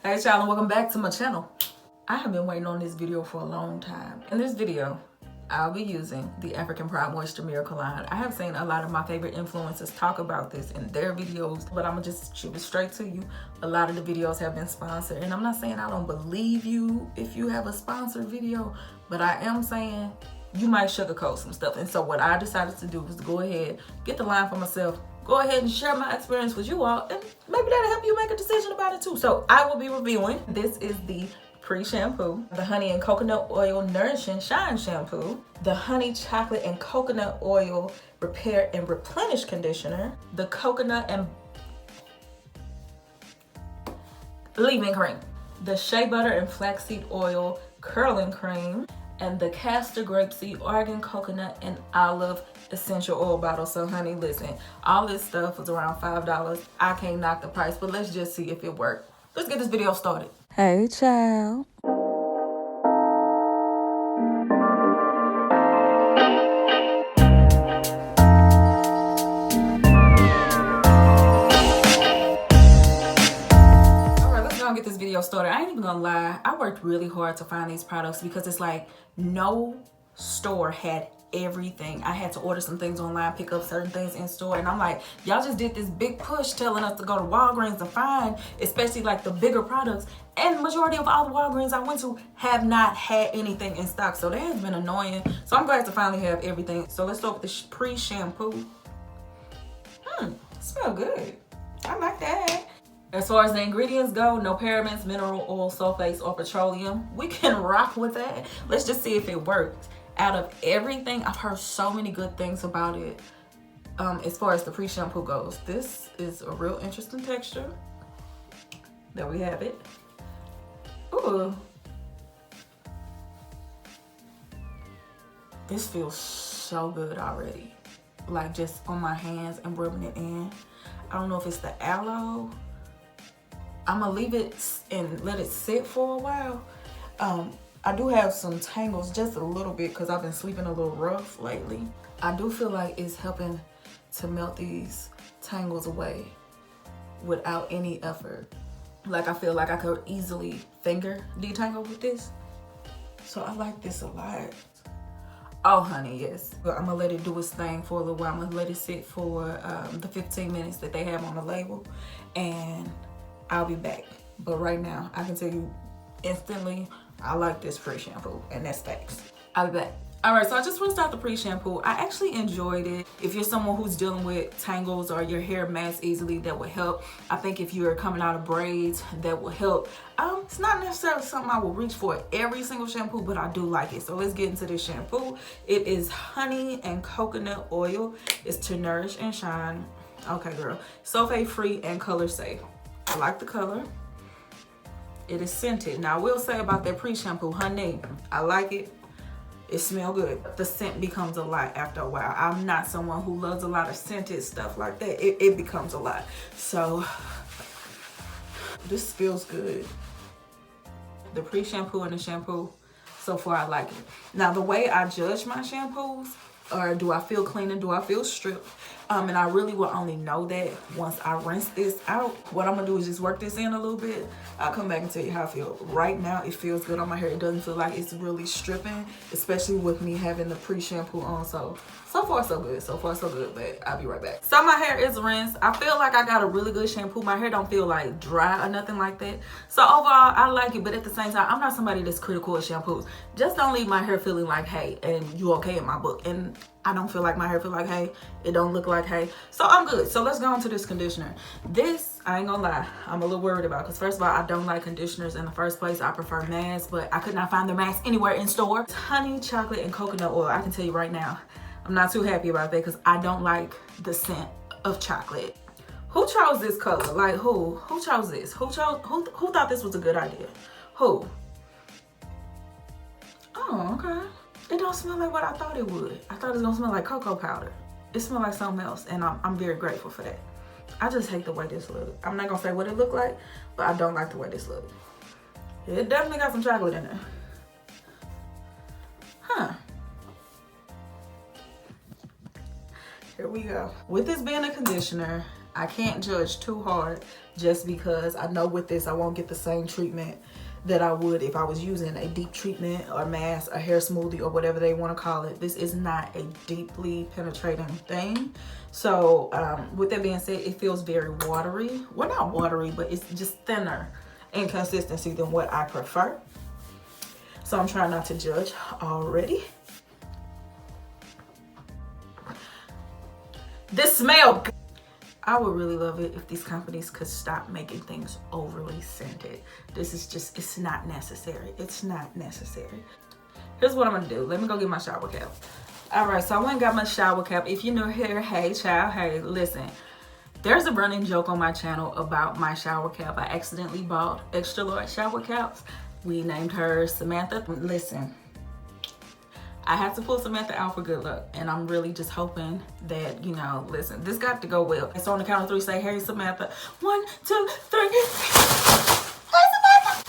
Hey y'all, and welcome back to my channel. I have been waiting on this video for a long time. In this video, I'll be using the African Pride Moisture Miracle line. I have seen a lot of my favorite influencers talk about this in their videos, but I'm gonna just shoot it straight to you. A lot of the videos have been sponsored, and I'm not saying I don't believe you if you have a sponsored video, but I am saying you might sugarcoat some stuff. And so what I decided to do was to go ahead, get the line for myself, go ahead and share my experience with you all, and maybe that'll help you make a decision about it too. So I will be reviewing. This is the Pre-Shampoo, the Honey and Coconut Oil Nourish and Shine Shampoo, the Honey Chocolate and Coconut Oil Repair and Replenish Conditioner, the Coconut and Leave-In Cream, the Shea Butter and Flaxseed Oil Curling Cream, and the Castor Grapeseed Oregon Coconut and Olive Essential Oil Bottle. So honey, listen, all this stuff was around $5. I can't knock the price, but let's just see if it worked. Let's get this video started. Hey, child. Get this video started. I ain't even gonna lie, I worked really hard to find these products because it's like no store had everything. I had to order some things online, pick up certain things in store, and I'm like, y'all just did this big push telling us to go to Walgreens to find especially like the bigger products, and majority of all the Walgreens I went to have not had anything in stock, so that has been annoying. So I'm glad to finally have everything. So let's start with the Pre-Shampoo. Smell good. I like that. As far as the ingredients go, no parabens, mineral oil, sulfates, or petroleum. We can rock with that. Let's just see if it works. Out of everything, I've heard so many good things about it. As far as the Pre-Shampoo goes, this is a real interesting texture. There we have it. Ooh. This feels so good already. Like just on my hands and rubbing it in. I don't know if it's the aloe. I'm gonna leave it and let it sit for a while. I do have some tangles, just a little bit, because I've been sleeping a little rough lately. I do feel like it's helping to melt these tangles away without any effort. Like I feel like I could easily finger detangle with this. So I like this a lot. Oh honey, yes. But I'm gonna let it do its thing for a little while. I'm gonna let it sit for the 15 minutes that they have on the label, and I'll be back. But right now, I can tell you instantly, I like this Pre-Shampoo, and that's facts. I'll be back. All right, so I just rinsed out the Pre-Shampoo. I actually enjoyed it. If you're someone who's dealing with tangles or your hair mass easily, that would help. I think if you're coming out of braids, that will help. It's not necessarily something I will reach for every single shampoo, but I do like it. So let's get into this shampoo. It is honey and coconut oil. It's to nourish and shine. Okay, girl. Sulfate free and color safe. I like the color. It is scented. Now I will say about that Pre-Shampoo, honey, I like it. It smells good. The scent becomes a lot after a while. I'm not someone who loves a lot of scented stuff like that. It becomes a lot. So this feels good. The Pre-Shampoo and the shampoo, so far I like it. Now the way I judge my shampoos, or do I feel clean and do I feel stripped? And I really will only know that once I rinse this out. What I'm gonna do is just work this in a little bit. I'll come back and tell you how I feel. Right now, it feels good on my hair. It doesn't feel like it's really stripping, especially with me having the Pre-Shampoo on. So far so good. So far so good, but I'll be right back. So my hair is rinsed. I feel like I got a really good shampoo. My hair don't feel like dry or nothing like that. So overall, I like it, but at the same time, I'm not somebody that's critical of shampoos. Just don't leave my hair feeling like hay and you okay in my book. And I don't feel like my hair feel like hay. It don't look like hay. So I'm good. So let's go on to this conditioner. This, I ain't gonna lie, I'm a little worried about, because first of all, I don't like conditioners in the first place. I prefer masks, but I could not find the mask anywhere in store. It's honey, chocolate, and coconut oil. I can tell you right now, I'm not too happy about that because I don't like the scent of chocolate. Who chose this color? Like who? Who chose this? Who thought this was a good idea? Who? Oh, okay. It don't smell like what I thought it would. I thought it was gonna smell like cocoa powder. It smells like something else, and I'm very grateful for that. I just hate the way this looks. I'm not gonna say what it looked like, but I don't like the way this looks. It definitely got some chocolate in there. Huh. Here we go. With this being a conditioner, I can't judge too hard just because I know with this I won't get the same treatment that I would if I was using a deep treatment or mask, a hair smoothie, or whatever they want to call it. This is not a deeply penetrating thing. So with that being said, it feels very watery. Well, not watery, but it's just thinner in consistency than what I prefer. So I'm trying not to judge already. This smell. I would really love it if these companies could stop making things overly scented. This is just, it's not necessary. It's not necessary. Here's what I'm gonna do. Let me go get my shower cap. All right, so I went and got my shower cap. If you're new here, hey child, hey, listen. There's a running joke on my channel about my shower cap. I accidentally bought extra large shower caps. We named her Samantha. Listen, I have to pull Samantha out for good luck, and I'm really just hoping that, you know, listen, this got to go well. So on the count of 3, say, hey, Samantha. 1, 2, 3. Hey, Samantha.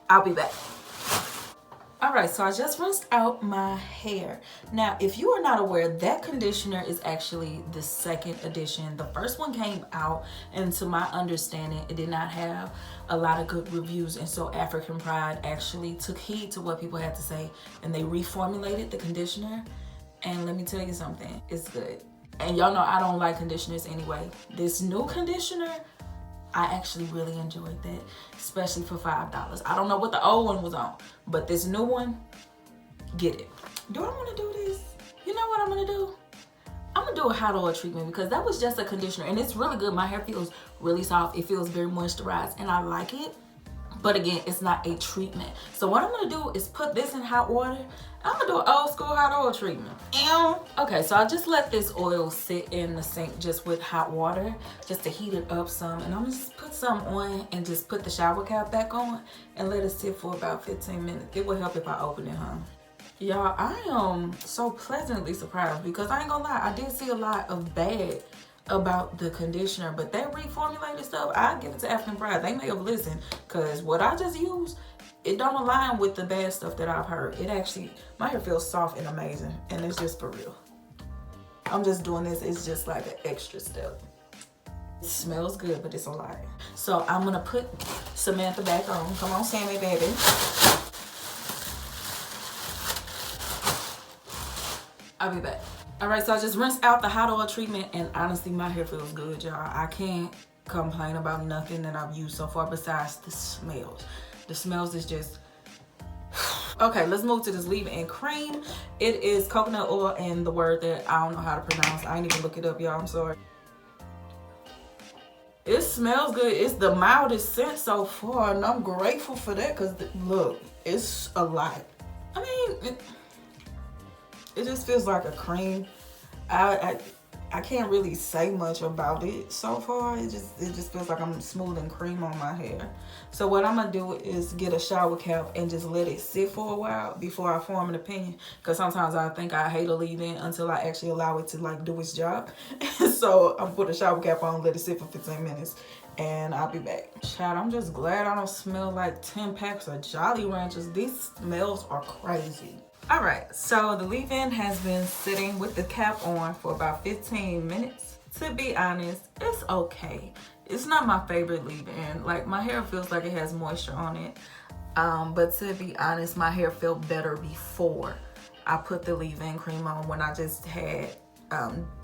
I'll be back. All right, so I just rinsed out my hair. Now, if you are not aware, that conditioner is actually the second edition. The first one came out, and to my understanding, it did not have a lot of good reviews, and so African Pride actually took heed to what people had to say, and they reformulated the conditioner. And let me tell you something, it's good. And y'all know I don't like conditioners anyway. This new conditioner, I actually really enjoyed that, especially for $5. I don't know what the old one was on, but this new one, get it. Do I want to do this? You know what I'm going to do? I'm going to do a hot oil treatment because that was just a conditioner, and it's really good. My hair feels really soft. It feels very moisturized, and I like it. But again, it's not a treatment. So what I'm going to do is put this in hot water. I'm going to do an old school hot oil treatment. Okay, so I just let this oil sit in the sink just with hot water just to heat it up some. And I'm going to just put some on and just put the shower cap back on and let it sit for about 15 minutes. It will help if I open it, huh? Y'all, I am so pleasantly surprised because I ain't gonna lie, I did see a lot of bad about the conditioner, but that reformulated stuff, I give it to African Pride. They may have listened, because what I just used, it don't align with the bad stuff that I've heard. It actually, my hair feels soft and amazing, and it's just for real. I'm just doing this, it's just like an extra step. It smells good, but it's a lot. So I'm gonna put Samantha back on. Come on, Sammy, baby. I'll be back. All right, so I just rinsed out the hot oil treatment, and honestly, my hair feels good, y'all. I can't complain about nothing that I've used so far besides the smells. The smells is just... Okay, let's move to this leave-in cream. It is coconut oil and the word that I don't know how to pronounce. I ain't even look it up, y'all. I'm sorry. It smells good. It's the mildest scent so far, and I'm grateful for that because, look, it's a lot. I mean... It just feels like a cream. I can't really say much about it so far. It just feels like I'm smoothing cream on my hair. So what I'm gonna do is get a shower cap and just let it sit for a while before I form an opinion. Because sometimes I think I hate a leave-in until I actually allow it to like do its job. So I'm gonna put a shower cap on, let it sit for 15 minutes, and I'll be back. Child, I'm just glad I don't smell like 10 packs of Jolly Ranchers. These smells are crazy. All right, so the leave-in has been sitting with the cap on for about 15 minutes. To be honest, it's okay. It's not my favorite leave-in. Like, my hair feels like it has moisture on it. But to be honest, my hair felt better before I put the leave-in cream on. When I just had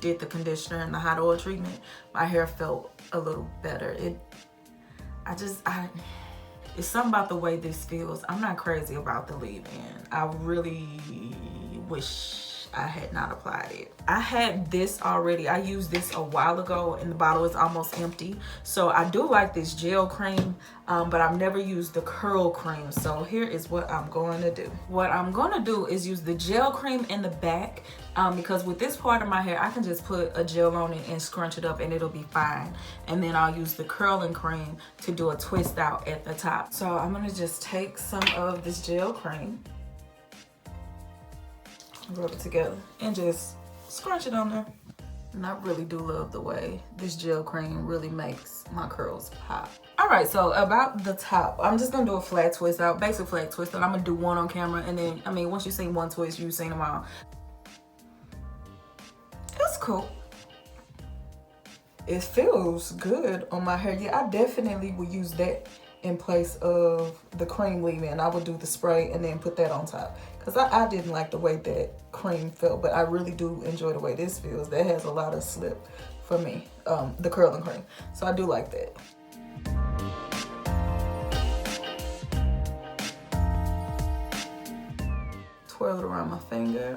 did the conditioner and the hot oil treatment, my hair felt a little better. It's something about the way this feels. I'm not crazy about the leave-in. I really wish I had not applied it. I had this already. I used this a while ago and the bottle is almost empty. So I do like this gel cream, but I've never used the curl cream. So here is what I'm going to do. What I'm going to do is use the gel cream in the back because with this part of my hair, I can just put a gel on it and scrunch it up and it'll be fine. And then I'll use the curling cream to do a twist out at the top. So I'm going to just take some of this gel cream, rub it together, and just scrunch it on there. And I really do love the way this gel cream really makes my curls pop. All right, so about the top, I'm just gonna do a flat twist out, basic flat twist, and I'm gonna do one on camera, and then, I mean, once you see one twist, you've seen them all. It's cool. It feels good on my hair. Yeah, I definitely would use that in place of the cream leave-in. I would do the spray and then put that on top. Because I didn't like the way that cream felt, but I really do enjoy the way this feels. That has a lot of slip for me, the curling cream. So I do like that. Twirl it around my finger.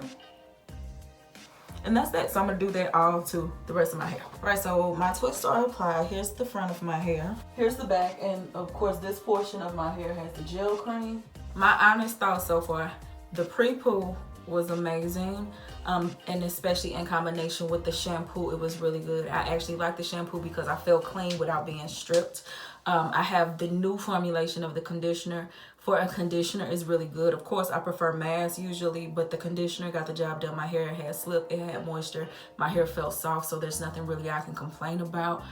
And that's that. So I'm gonna do that all to the rest of my hair. All right, so my twists are applied. Here's the front of my hair. Here's the back, and of course this portion of my hair has the gel cream. My honest thoughts so far, the pre-poo was amazing, and especially in combination with the shampoo, it was really good. I actually like the shampoo because I feel clean without being stripped. I have the new formulation of the conditioner. For a conditioner, is really good. Of course, I prefer mask usually, but the conditioner got the job done. My hair had slip, it had moisture, my hair felt soft, so there's nothing really I can complain about.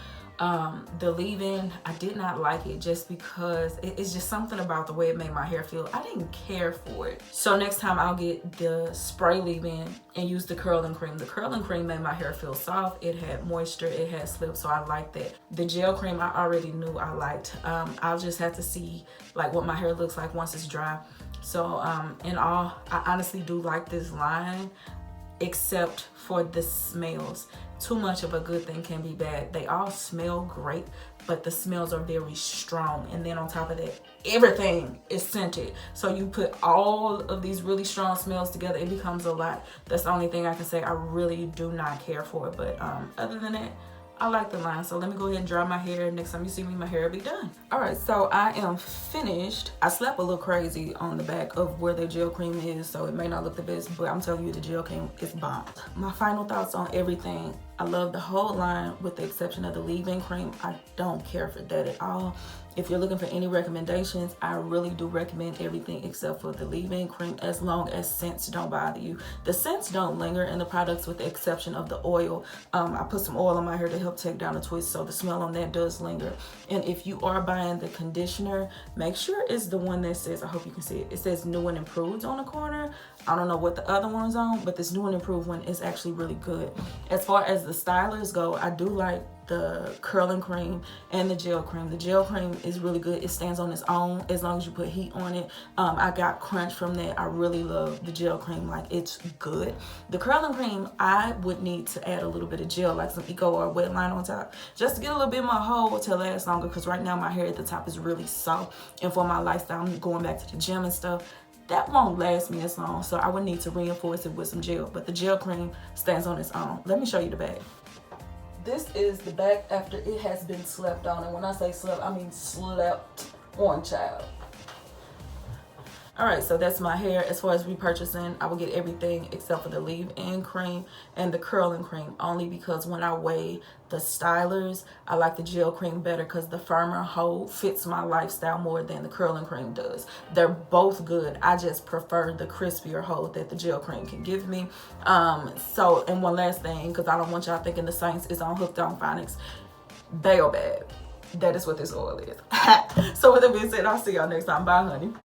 The leave-in, I did not like it just because it's just something about the way it made my hair feel. I didn't care for it. So next time I'll get the spray leave-in and use the curling cream. The curling cream made my hair feel soft. It had moisture, it had slip, so I liked that. The gel cream I already knew I liked. I'll just have to see like what my hair looks like once it's dry. So in all, I honestly do like this line, except for the smells. Too much of a good thing can be bad. They all smell great, but the smells are very strong. And then on top of that, everything is scented. So you put all of these really strong smells together, it becomes a lot. That's the only thing I can say I really do not care for. But other than that, I like the line. So let me go ahead and dry my hair. Next time you see me, my hair will be done. All right, so I am finished. I slept a little crazy on the back of where the gel cream is, so it may not look the best, but I'm telling you, the gel cream is bomb. My final thoughts on everything. I love the whole line with the exception of the leave-in cream. I don't care for that at all. If you're looking for any recommendations, I really do recommend everything except for the leave-in cream, as long as scents don't bother you. The scents don't linger in the products with the exception of the oil. I put some oil on my hair to help take down the twist, so the smell on that does linger. And if you are buying the conditioner, make sure it's the one that says, I hope you can see it, it says new and improved on the corner. I don't know what the other one's on, but this new and improved one is actually really good. As far as the stylers go, I do like the curling cream and the gel cream. The gel cream is really good. It stands on its own as long as you put heat on it. I got crunch from that. I really love the gel cream. Like, it's good. The curling cream, I would need to add a little bit of gel, like some Eco or wet line on top, just to get a little bit more hold to last longer, because right now my hair at the top is really soft, and for my lifestyle, I'm going back to the gym and stuff, that won't last me as long. So I would need to reinforce it with some gel, but the gel cream stands on its own. Let me show you the bag. This is the back after it has been slept on. And when I say slept, I mean slept on, child. All right, so that's my hair. As far as repurchasing, I will get everything except for the leave-in cream and the curling cream, only because when I weigh the stylers, I like the gel cream better because the firmer hold fits my lifestyle more than the curling cream does. They're both good. I just prefer the crispier hold that the gel cream can give me. And one last thing, because I don't want y'all thinking the Saints is on Hooked on Phonics, bail bag. That is what this oil is. So with that being said, I'll see y'all next time. Bye, honey.